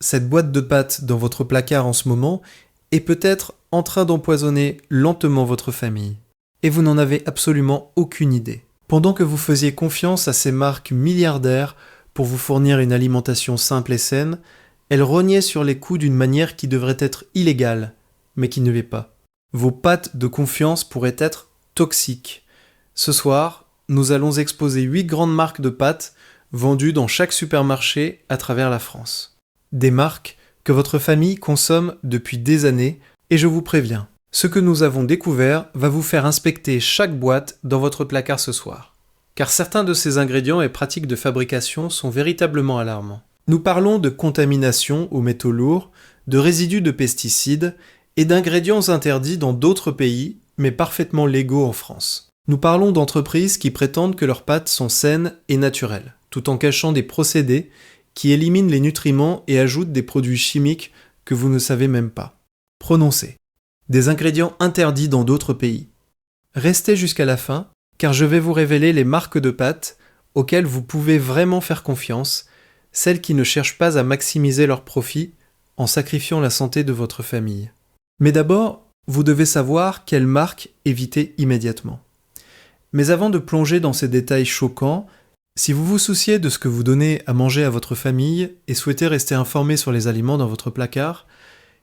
cette boîte de pâtes dans votre placard en ce moment est peut-être en train d'empoisonner lentement votre famille. Et vous n'en avez absolument aucune idée. Pendant que vous faisiez confiance à ces marques milliardaires pour vous fournir une alimentation simple et saine, elles rognaient sur les coûts d'une manière qui devrait être illégale, mais qui ne l'est pas. Vos pâtes de confiance pourraient être toxiques. Ce soir, nous allons exposer 8 grandes marques de pâtes vendues dans chaque supermarché à travers la France. Des marques que votre famille consomme depuis des années, et je vous préviens, ce que nous avons découvert va vous faire inspecter chaque boîte dans votre placard ce soir. Car certains de ces ingrédients et pratiques de fabrication sont véritablement alarmants. Nous parlons de contamination aux métaux lourds, de résidus de pesticides et d'ingrédients interdits dans d'autres pays, mais parfaitement légaux en France. Nous parlons d'entreprises qui prétendent que leurs pâtes sont saines et naturelles, tout en cachant des procédés qui éliminent les nutriments et ajoutent des produits chimiques que vous ne savez même pas. Prononcez. Des ingrédients interdits dans d'autres pays. Restez jusqu'à la fin, car je vais vous révéler les marques de pâtes auxquelles vous pouvez vraiment faire confiance, celles qui ne cherchent pas à maximiser leurs profits en sacrifiant la santé de votre famille. Mais d'abord, vous devez savoir quelles marques éviter immédiatement. Mais avant de plonger dans ces détails choquants, si vous vous souciez de ce que vous donnez à manger à votre famille et souhaitez rester informé sur les aliments dans votre placard,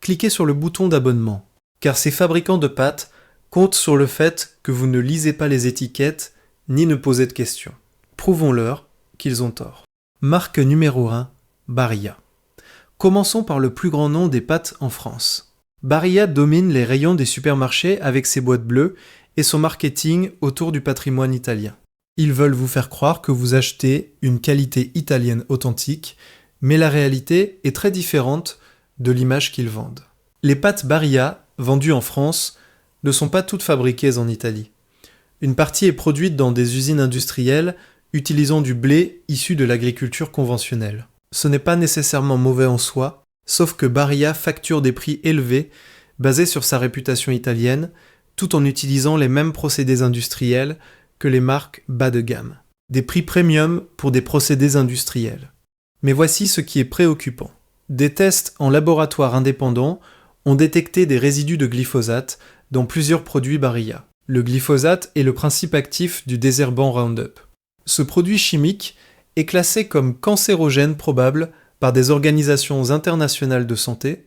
cliquez sur le bouton d'abonnement, car ces fabricants de pâtes comptent sur le fait que vous ne lisez pas les étiquettes ni ne posez de questions. Prouvons-leur qu'ils ont tort. Marque numéro 1, Barilla. Commençons par le plus grand nom des pâtes en France. Barilla domine les rayons des supermarchés avec ses boîtes bleues et son marketing autour du patrimoine italien. Ils veulent vous faire croire que vous achetez une qualité italienne authentique, mais la réalité est très différente de l'image qu'ils vendent. Les pâtes Barilla, vendues en France, ne sont pas toutes fabriquées en Italie. Une partie est produite dans des usines industrielles utilisant du blé issu de l'agriculture conventionnelle. Ce n'est pas nécessairement mauvais en soi, sauf que Barilla facture des prix élevés basés sur sa réputation italienne, tout en utilisant les mêmes procédés industriels que les marques bas de gamme. Des prix premium pour des procédés industriels. Mais voici ce qui est préoccupant. Des tests en laboratoire indépendants ont détecté des résidus de glyphosate dans plusieurs produits Barilla. Le glyphosate est le principe actif du désherbant Roundup. Ce produit chimique est classé comme cancérogène probable par des organisations internationales de santé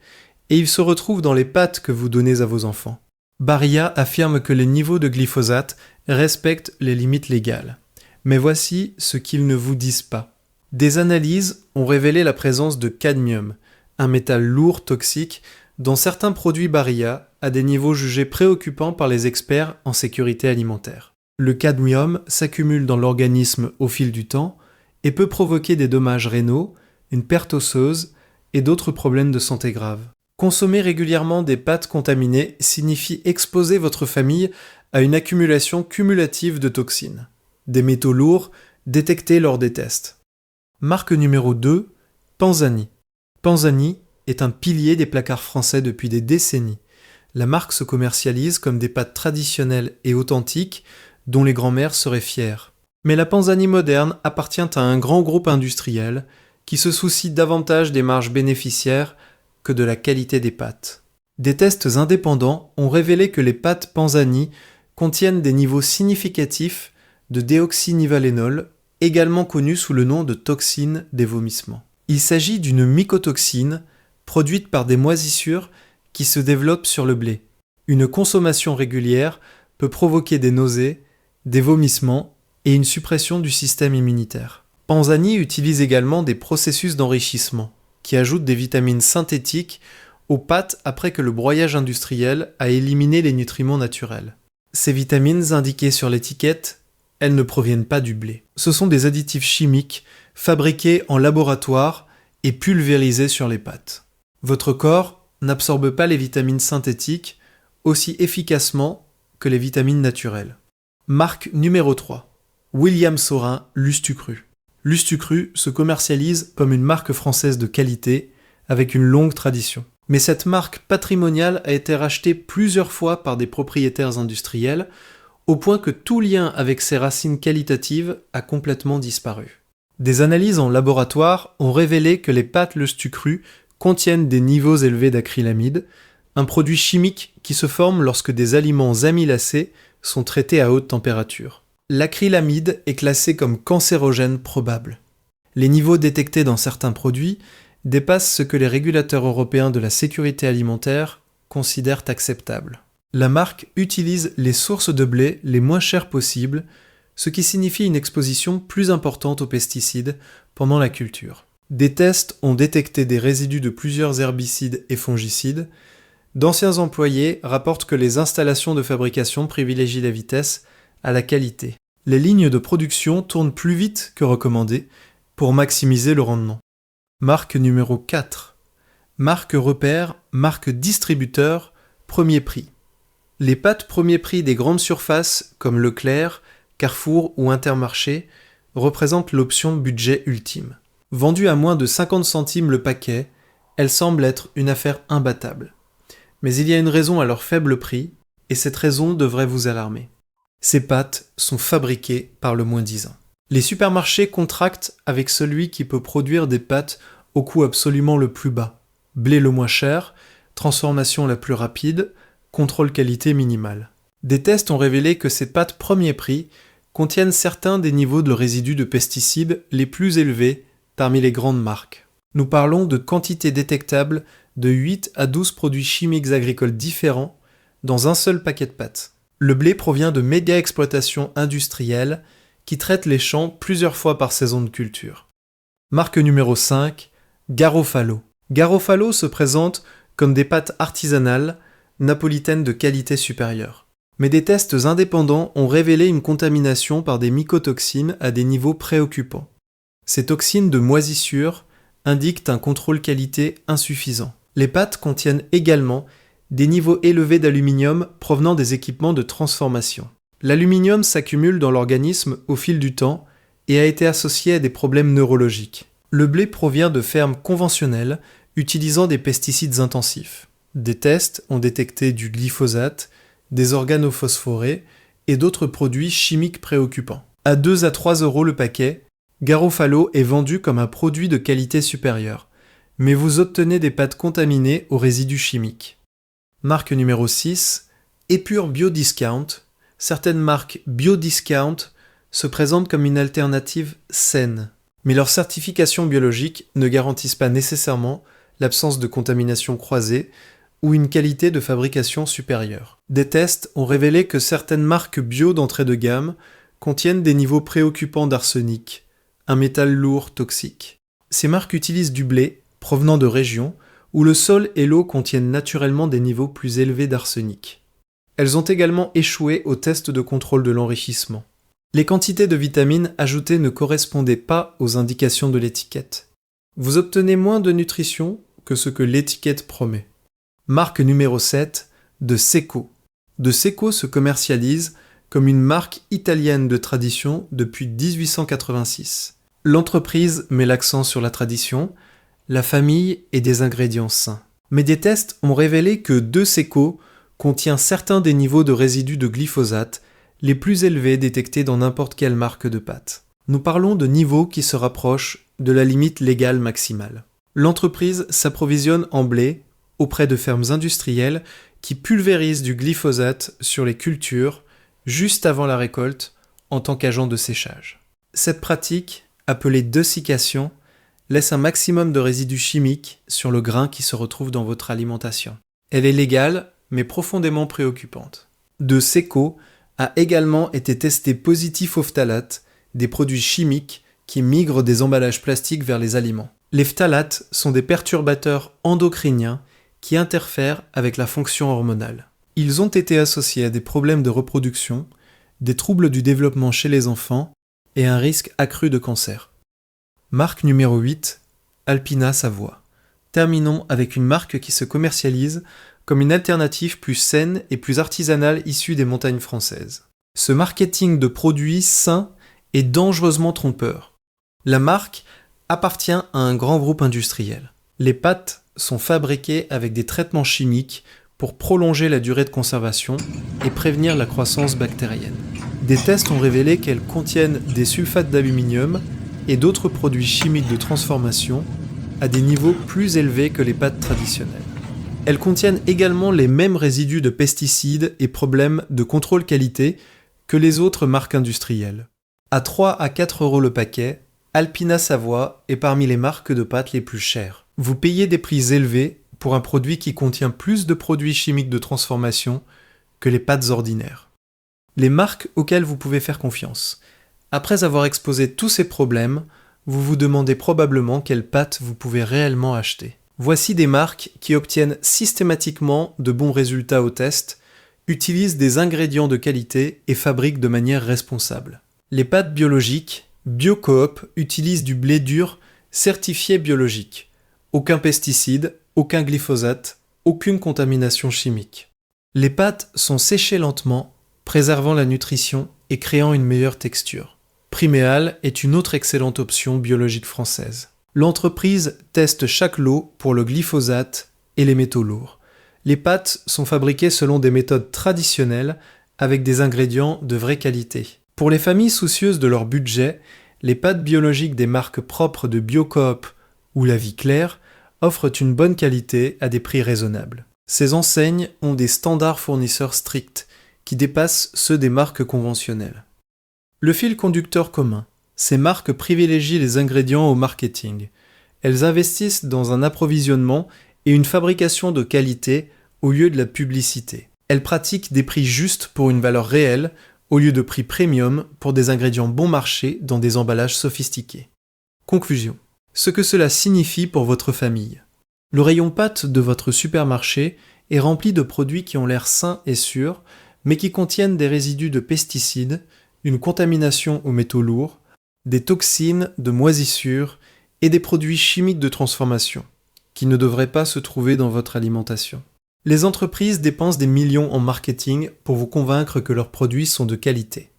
et il se retrouve dans les pâtes que vous donnez à vos enfants. Barilla affirme que les niveaux de glyphosate respectent les limites légales. Mais voici ce qu'ils ne vous disent pas. Des analyses ont révélé la présence de cadmium, un métal lourd toxique dans certains produits Barilla à des niveaux jugés préoccupants par les experts en sécurité alimentaire. Le cadmium s'accumule dans l'organisme au fil du temps et peut provoquer des dommages rénaux, une perte osseuse et d'autres problèmes de santé graves. Consommer régulièrement des pâtes contaminées signifie exposer votre famille à une accumulation cumulative de toxines, des métaux lourds détectés lors des tests. Marque numéro 2, Panzani. Panzani est un pilier des placards français depuis des décennies. La marque se commercialise comme des pâtes traditionnelles et authentiques dont les grands-mères seraient fières. Mais la Panzani moderne appartient à un grand groupe industriel qui se soucie davantage des marges bénéficiaires que de la qualité des pâtes. Des tests indépendants ont révélé que les pâtes Panzani contiennent des niveaux significatifs de déoxynivalénol, également connu sous le nom de toxine des vomissements. Il s'agit d'une mycotoxine produite par des moisissures qui se développent sur le blé. Une consommation régulière peut provoquer des nausées, des vomissements et une suppression du système immunitaire. Panzani utilise également des processus d'enrichissement qui ajoutent des vitamines synthétiques aux pâtes après que le broyage industriel a éliminé les nutriments naturels. Ces vitamines indiquées sur l'étiquette, elles ne proviennent pas du blé. Ce sont des additifs chimiques fabriqués en laboratoire et pulvérisés sur les pâtes. Votre corps n'absorbe pas les vitamines synthétiques aussi efficacement que les vitamines naturelles. Marque numéro 3. William Saurin Lustucru. Lustucru se commercialise comme une marque française de qualité avec une longue tradition. Mais cette marque patrimoniale a été rachetée plusieurs fois par des propriétaires industriels au point que tout lien avec ses racines qualitatives a complètement disparu. Des analyses en laboratoire ont révélé que les pâtes Lustucru contiennent des niveaux élevés d'acrylamide, un produit chimique qui se forme lorsque des aliments amylacés sont traités à haute température. L'acrylamide est classé comme cancérogène probable. Les niveaux détectés dans certains produits dépassent ce que les régulateurs européens de la sécurité alimentaire considèrent acceptable. La marque utilise les sources de blé les moins chères possibles, ce qui signifie une exposition plus importante aux pesticides pendant la culture. Des tests ont détecté des résidus de plusieurs herbicides et fongicides. D'anciens employés rapportent que les installations de fabrication privilégient la vitesse à la qualité. Les lignes de production tournent plus vite que recommandé pour maximiser le rendement. Marque numéro 4. Marque repère, marque distributeur, premier prix. Les pâtes premier prix des grandes surfaces comme Leclerc, Carrefour ou Intermarché représentent l'option budget ultime. Vendues à moins de 50 centimes le paquet, elles semblent être une affaire imbattable. Mais il y a une raison à leur faible prix, et cette raison devrait vous alarmer. Ces pâtes sont fabriquées par le moins-disant. Les supermarchés contractent avec celui qui peut produire des pâtes au coût absolument le plus bas. Blé le moins cher, transformation la plus rapide, contrôle qualité minimal. Des tests ont révélé que ces pâtes premier prix contiennent certains des niveaux de résidus de pesticides les plus élevés parmi les grandes marques. Nous parlons de quantités détectables de 8 à 12 produits chimiques agricoles différents dans un seul paquet de pâtes. Le blé provient de méga exploitations industrielles qui traitent les champs plusieurs fois par saison de culture. Marque numéro 5, Garofalo. Garofalo se présente comme des pâtes artisanales napolitaines de qualité supérieure. Mais des tests indépendants ont révélé une contamination par des mycotoxines à des niveaux préoccupants. Ces toxines de moisissure indiquent un contrôle qualité insuffisant. Les pâtes contiennent également des niveaux élevés d'aluminium provenant des équipements de transformation. L'aluminium s'accumule dans l'organisme au fil du temps et a été associé à des problèmes neurologiques. Le blé provient de fermes conventionnelles utilisant des pesticides intensifs. Des tests ont détecté du glyphosate, des organophosphorés et d'autres produits chimiques préoccupants. À 2 à 3 euros le paquet, Garofalo est vendu comme un produit de qualité supérieure, mais vous obtenez des pâtes contaminées aux résidus chimiques. Marque numéro 6, Épure Biodiscount. Certaines marques Biodiscount se présentent comme une alternative saine, mais leurs certifications biologiques ne garantissent pas nécessairement l'absence de contamination croisée ou une qualité de fabrication supérieure. Des tests ont révélé que certaines marques bio d'entrée de gamme contiennent des niveaux préoccupants d'arsenic, un métal lourd toxique. Ces marques utilisent du blé provenant de régions où le sol et l'eau contiennent naturellement des niveaux plus élevés d'arsenic. Elles ont également échoué au test de contrôle de l'enrichissement. Les quantités de vitamines ajoutées ne correspondaient pas aux indications de l'étiquette. Vous obtenez moins de nutrition que ce que l'étiquette promet. Marque numéro 7, De Secco. De Secco se commercialise comme une marque italienne de tradition depuis 1886. L'entreprise met l'accent sur la tradition, la famille et des ingrédients sains. Mais des tests ont révélé que De Secco contient certains des niveaux de résidus de glyphosate les plus élevés détectés dans n'importe quelle marque de pâte. Nous parlons de niveaux qui se rapprochent de la limite légale maximale. L'entreprise s'approvisionne en blé auprès de fermes industrielles qui pulvérisent du glyphosate sur les cultures juste avant la récolte en tant qu'agent de séchage. Cette pratique, appelée dessiccation, laisse un maximum de résidus chimiques sur le grain qui se retrouve dans votre alimentation. Elle est légale, mais profondément préoccupante. De Secco a également été testé positif aux phtalates, des produits chimiques qui migrent des emballages plastiques vers les aliments. Les phtalates sont des perturbateurs endocriniens qui interfèrent avec la fonction hormonale. Ils ont été associés à des problèmes de reproduction, des troubles du développement chez les enfants et un risque accru de cancer. Marque numéro 8, Alpina Savoie. Terminons avec une marque qui se commercialise comme une alternative plus saine et plus artisanale issue des montagnes françaises. Ce marketing de produits sains est dangereusement trompeur. La marque appartient à un grand groupe industriel. Les pâtes sont fabriquées avec des traitements chimiques pour prolonger la durée de conservation et prévenir la croissance bactérienne. Des tests ont révélé qu'elles contiennent des sulfates d'aluminium et d'autres produits chimiques de transformation à des niveaux plus élevés que les pâtes traditionnelles. Elles contiennent également les mêmes résidus de pesticides et problèmes de contrôle qualité que les autres marques industrielles. À 3 à 4 euros le paquet, Alpina Savoie est parmi les marques de pâtes les plus chères. Vous payez des prix élevés pour un produit qui contient plus de produits chimiques de transformation que les pâtes ordinaires. Les marques auxquelles vous pouvez faire confiance. Après avoir exposé tous ces problèmes, vous vous demandez probablement quelles pâtes vous pouvez réellement acheter. Voici des marques qui obtiennent systématiquement de bons résultats au test, utilisent des ingrédients de qualité et fabriquent de manière responsable. Les pâtes biologiques, BioCoop utilisent du blé dur certifié biologique. Aucun pesticide, aucun glyphosate, aucune contamination chimique. Les pâtes sont séchées lentement, préservant la nutrition et créant une meilleure texture. Priméal est une autre excellente option biologique française. L'entreprise teste chaque lot pour le glyphosate et les métaux lourds. Les pâtes sont fabriquées selon des méthodes traditionnelles avec des ingrédients de vraie qualité. Pour les familles soucieuses de leur budget, les pâtes biologiques des marques propres de BioCoop ou La Vie Claire offrent une bonne qualité à des prix raisonnables. Ces enseignes ont des standards fournisseurs stricts qui dépassent ceux des marques conventionnelles. Le fil conducteur commun. Ces marques privilégient les ingrédients au marketing. Elles investissent dans un approvisionnement et une fabrication de qualité au lieu de la publicité. Elles pratiquent des prix justes pour une valeur réelle au lieu de prix premium pour des ingrédients bon marché dans des emballages sophistiqués. Conclusion. Ce que cela signifie pour votre famille. Le rayon pâtes de votre supermarché est rempli de produits qui ont l'air sains et sûrs, mais qui contiennent des résidus de pesticides, une contamination aux métaux lourds, des toxines de moisissure et des produits chimiques de transformation, qui ne devraient pas se trouver dans votre alimentation. Les entreprises dépensent des millions en marketing pour vous convaincre que leurs produits sont de qualité.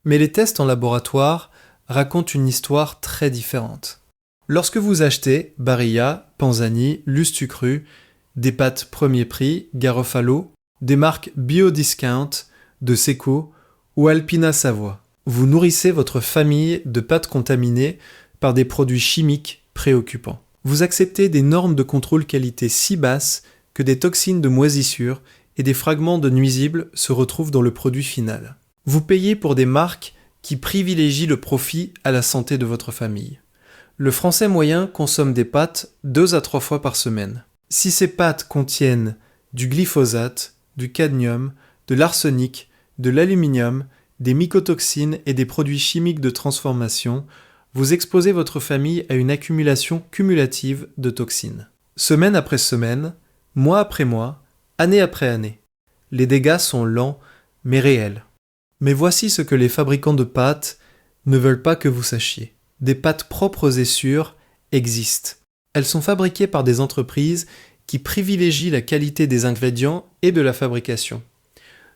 Mais les tests en laboratoire racontent une histoire très différente. Lorsque vous achetez Barilla, Panzani, Lustucru, des pâtes premier prix, Garofalo, des marques Biodiscount, de Seco ou Alpina Savoie, vous nourrissez votre famille de pâtes contaminées par des produits chimiques préoccupants. Vous acceptez des normes de contrôle qualité si basses que des toxines de moisissure et des fragments de nuisibles se retrouvent dans le produit final. Vous payez pour des marques qui privilégient le profit à la santé de votre famille. Le Français moyen consomme des pâtes 2 à 3 fois par semaine. Si ces pâtes contiennent du glyphosate, du cadmium, de l'arsenic, de l'aluminium, des mycotoxines et des produits chimiques de transformation, vous exposez votre famille à une accumulation cumulative de toxines. Semaine après semaine, mois après mois, année après année. Les dégâts sont lents, mais réels. Mais voici ce que les fabricants de pâtes ne veulent pas que vous sachiez. Des pâtes propres et sûres existent. Elles sont fabriquées par des entreprises qui privilégient la qualité des ingrédients et de la fabrication.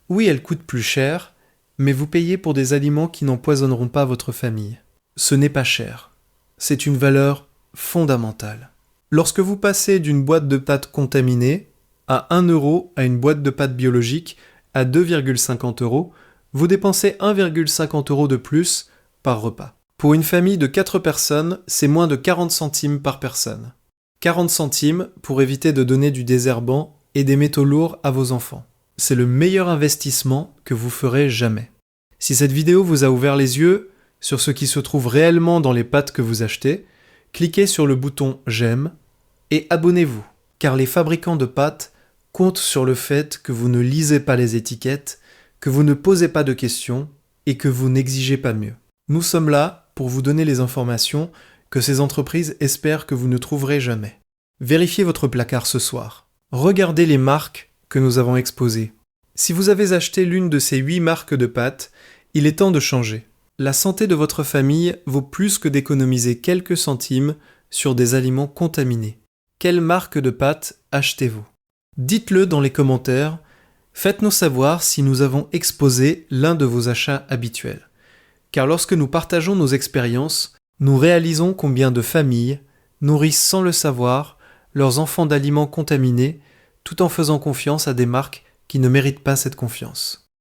Oui, elles coûtent plus cher, mais vous payez pour des aliments qui n'empoisonneront pas votre famille. Ce n'est pas cher. C'est une valeur fondamentale. Lorsque vous passez d'une boîte de pâtes contaminée à 1 euro à une boîte de pâtes biologiques à 2,50 euros, vous dépensez 1,50 euros de plus par repas. Pour une famille de 4 personnes, c'est moins de 40 centimes par personne. 40 centimes pour éviter de donner du désherbant et des métaux lourds à vos enfants. C'est le meilleur investissement que vous ferez jamais. Si cette vidéo vous a ouvert les yeux sur ce qui se trouve réellement dans les pâtes que vous achetez, cliquez sur le bouton « J'aime » et abonnez-vous, car les fabricants de pâtes comptent sur le fait que vous ne lisez pas les étiquettes, que vous ne posez pas de questions et que vous n'exigez pas mieux. Nous sommes là pour vous donner les informations que ces entreprises espèrent que vous ne trouverez jamais. Vérifiez votre placard ce soir. Regardez les marques que nous avons exposées. Si vous avez acheté l'une de ces 8 marques de pâtes, il est temps de changer. La santé de votre famille vaut plus que d'économiser quelques centimes sur des aliments contaminés. Quelle marque de pâtes achetez-vous ? Dites-le dans les commentaires. Faites-nous savoir si nous avons exposé l'un de vos achats habituels. Car lorsque nous partageons nos expériences, nous réalisons combien de familles nourrissent sans le savoir leurs enfants d'aliments contaminés tout en faisant confiance à des marques qui ne méritent pas cette confiance.